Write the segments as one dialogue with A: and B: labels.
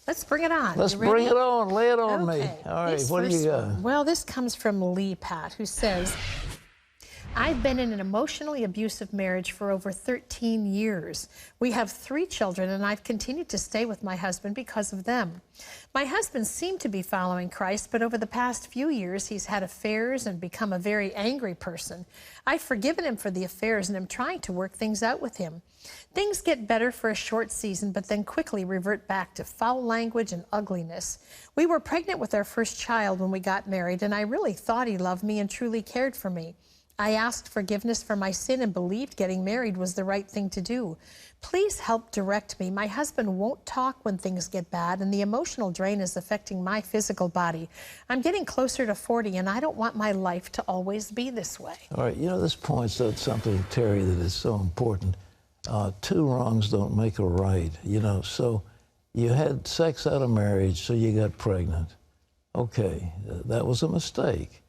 A: Let's bring it on.
B: Let's bring it on. Lay it on me. All right,
A: This
B: what do you got?
A: Well, this comes from LeapPad, who says, I've been in an emotionally abusive marriage for over 13 years. We have 3 children, and I've continued to stay with my husband because of them. My husband seemed to be following Christ, but over the past few years, he's had affairs and become a very angry person. I've forgiven him for the affairs, and am trying to work things out with him. Things get better for a short season, but then quickly revert back to foul language and ugliness. We were pregnant with our first child when we got married, and I really thought he loved me and truly cared for me. I asked forgiveness for my sin and believed getting married was the right thing to do. Please help direct me. My husband won't talk when things get bad, and the emotional drain is affecting my physical body. I'm getting closer to 40, and I don't want my life to always be this way.
B: All right, you know, this points out something, Terry, that is so important. 2 wrongs don't make a right, you know. So you had sex out of marriage, so you got pregnant. Okay, that was a mistake.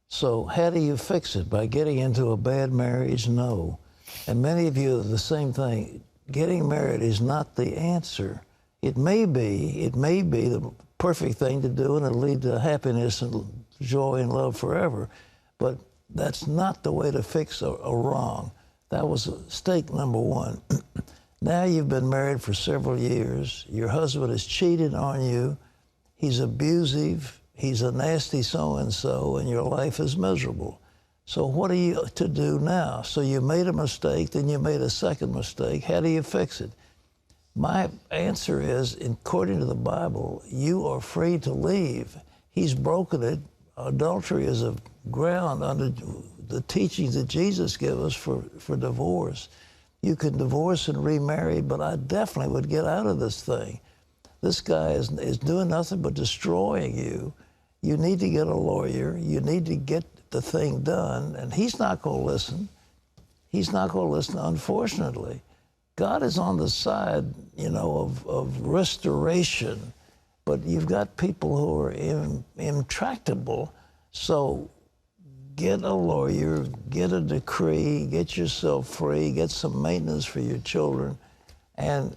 B: So how do you fix it? By getting into a bad marriage? No. And many of you are the same thing. Getting married is not the answer. It may be the perfect thing to do, and it'll lead to happiness and joy and love forever. But that's not the way to fix a wrong. That was mistake number 1. Now you've been married for several years. Your husband has cheated on you. He's abusive. He's a nasty so-and-so, and your life is miserable. So what are you to do now? So you made a mistake, then you made a second mistake. How do you fix it? My answer is, according to the Bible, you are free to leave. He's broken it. Adultery is a ground under the teachings that Jesus gave us for divorce. You can divorce and remarry, but I definitely would get out of this thing. This guy is doing nothing but destroying you. You need to get a lawyer. You need to get the thing done, and he's not going to listen. He's not going to listen, unfortunately. God is on the side, you know, of restoration, but you've got people who are intractable. So get a lawyer, get a decree, get yourself free, get some maintenance for your children, and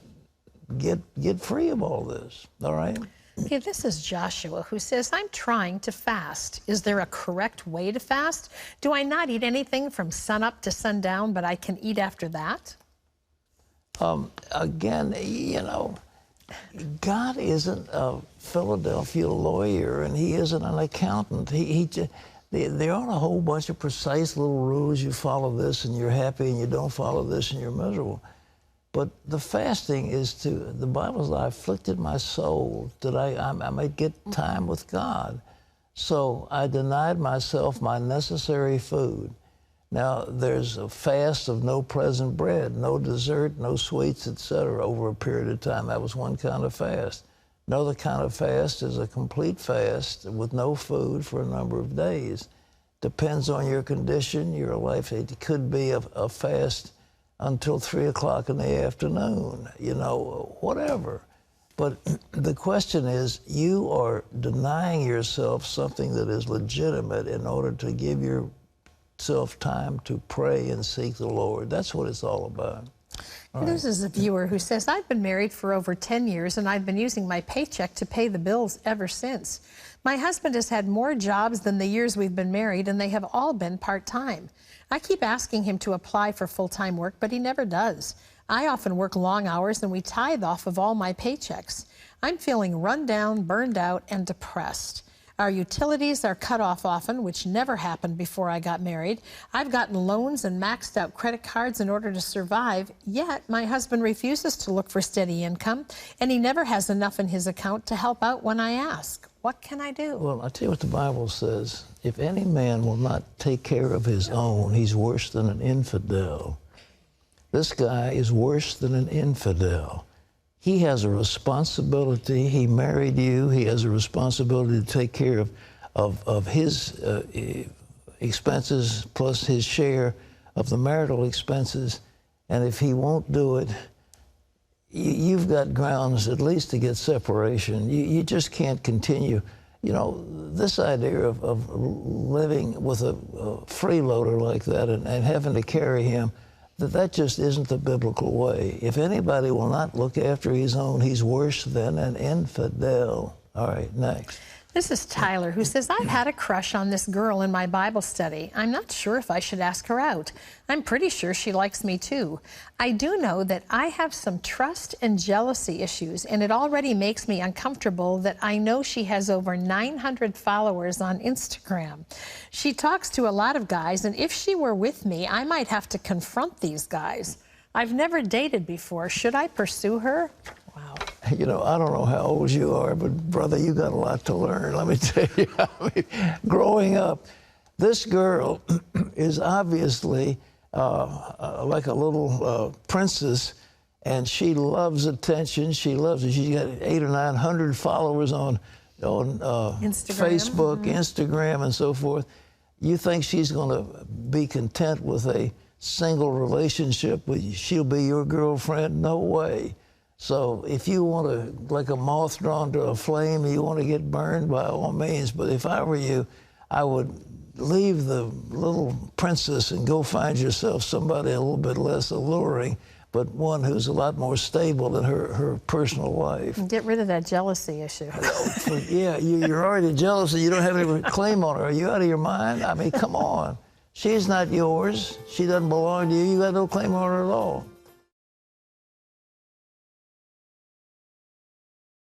B: get free of all this, all right?
A: Okay, this is Joshua, who says, I'm trying to fast. Is there a correct way to fast? Do I not eat anything from sunup to sundown, but I can eat after that?
B: Again, you know, God isn't a Philadelphia lawyer, and he isn't an accountant. There aren't a whole bunch of precise little rules. You follow this, and you're happy, and you don't follow this, and you're miserable. But the fasting is the Bible says, I afflicted my soul that I might get time with God. So I denied myself my necessary food. Now, there's a fast of no present bread, no dessert, no sweets, etc., over a period of time. That was one kind of fast. Another kind of fast is a complete fast with no food for a number of days. Depends on your condition, your life. It could be a fast until 3 o'clock in the afternoon, you know, whatever. But the question is, you are denying yourself something that is legitimate in order to give yourself time to pray and seek the Lord. That's what it's all about.
A: This is a viewer who says, I've been married for over 10 years, and I've been using my paycheck to pay the bills ever since. My husband has had more jobs than the years we've been married, and they have all been part-time. I keep asking him to apply for full-time work, but he never does. I often work long hours, and we tithe off of all my paychecks. I'm feeling run down, burned out, and depressed. Our utilities are cut off often, which never happened before I got married. I've gotten loans and maxed out credit cards in order to survive, yet my husband refuses to look for steady income, and he never has enough in his account to help out when I ask. What can I do?
B: Well, I'll tell you what the Bible says. If any man will not take care of his own, he's worse than an infidel. This guy is worse than an infidel. He has a responsibility. He married you. He has a responsibility to take care of his expenses plus his share of the marital expenses. And if he won't do it, you've got grounds at least to get separation. You just can't continue. You know, this idea of living with a freeloader like that and having to carry him, that just isn't the biblical way. If anybody will not look after his own, he's worse than an infidel. All right, next.
A: This is Tyler, who says, I've had a crush on this girl in my Bible study. I'm not sure if I should ask her out. I'm pretty sure she likes me too. I do know that I have some trust and jealousy issues, and it already makes me uncomfortable that I know she has over 900 followers on Instagram. She talks to a lot of guys, and if she were with me, I might have to confront these guys. I've never dated before. Should I pursue her? Wow.
B: You know, I don't know how old you are, but brother, you got a lot to learn. Let me tell you. I mean, growing up, this girl is obviously like a little princess, and she loves attention. She loves it. She's got 800 or 900 followers on Facebook, Instagram, and so forth. You think she's going to be content with a single relationship? She'll be your girlfriend? No way. So if you want to, like a moth drawn to a flame, you want to get burned, by all means. But if I were you, I would leave the little princess and go find yourself somebody a little bit less alluring, but one who's a lot more stable in her personal life.
A: Get rid of that jealousy issue.
B: Yeah, you're already jealous and you don't have any claim on her. Are you out of your mind? I mean, come on. She's not yours. She doesn't belong to you. You got no claim on her at all.